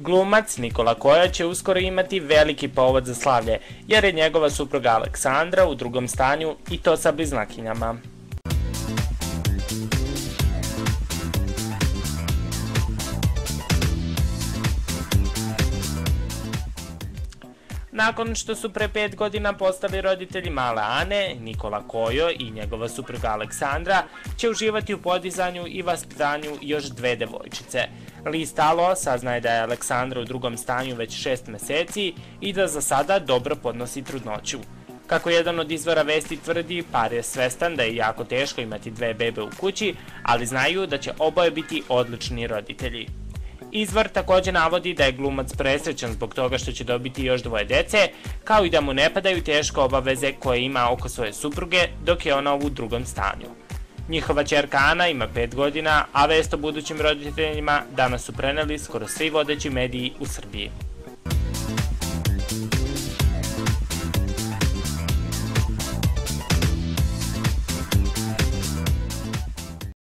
Glumac Nikola Kojo će uskoro imati veliki povod za slavlje, jer je njegova supruga Aleksandra u drugom stanju i to sa bliznakinjama. Nakon što su pre 5 godina postali roditelji male Ane, Nikola Kojo i njegova supruga Aleksandra će uživati u podizanju i vaspitanju još 2 devojčice. List Alo saznaje da je Aleksandra u drugom stanju već 6 meseci i da za sada dobro podnosi trudnoću. Kako jedan od izvora vesti tvrdi, par je svestan da je jako teško imati 2 bebe u kući, ali znaju da će oboje biti odlični roditelji. Izvor takođe navodi da je glumac presrećan zbog toga što će dobiti još 2 dece, kao i da mu ne padaju teške obaveze koje ima oko svoje supruge dok je ona u drugom stanju. Njihova ćerka Ana ima 5 godina, a vest o budućim roditeljima danas su preneli skoro svi vodeći mediji u Srbiji.